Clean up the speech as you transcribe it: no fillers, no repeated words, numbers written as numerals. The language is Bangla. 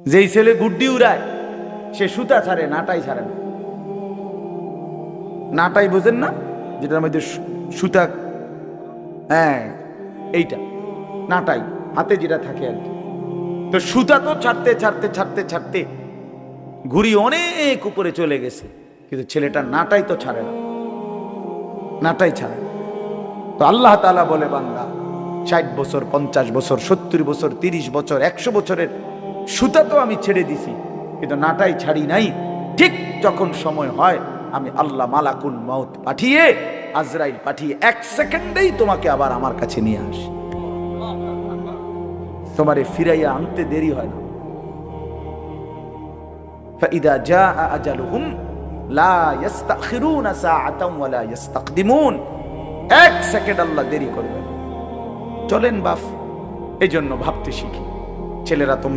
যেই ছেলে গুড্ডি উড়ায় সে সুতা ছাড়ে, নাটাই ছাড়ে না। নাটাই বোঝেন না, যেটার মধ্যে সুতা, হ্যাঁ এইটা নাটাই, হাতে যেটা থাকে আর কি। তো সুতা তো ছাড়তে ছাড়তে ছাড়তে ছাড়তে ঘুড়ি অনেক উপরে চলে গেছে, কিন্তু ছেলেটা নাটাই তো ছাড়ে না, নাটাই ছাড়ে না। তো আল্লাহ তাআলা বলে, বান্দা 60 বছর, 50 বছর, 70 বছর, 30 বছর, 100 বছরের সুতা তো আমি ছেড়ে দিছি, কিন্তু নাটাই ছাড়ি নাই। ঠিক যখন সময় হয়, আমি আল্লাহ মালাকুল মউত পাঠিয়ে, আজরাইল পাঠিয়ে 1 সেকেন্ডেই তোমাকে আবার আমার কাছে নিয়ে আসি। তোমারে ফিরাইয়া আনতে দেরি হয় না। فإذا جاء أجلهم لا يستأخرون ساعة ولا يستقدمون। 1 সেকেন্ড আল্লাহ দেরি করবে। চলেন বাপ, এই জন্য ভাবতে শিখি। ছেলেরা তোমরা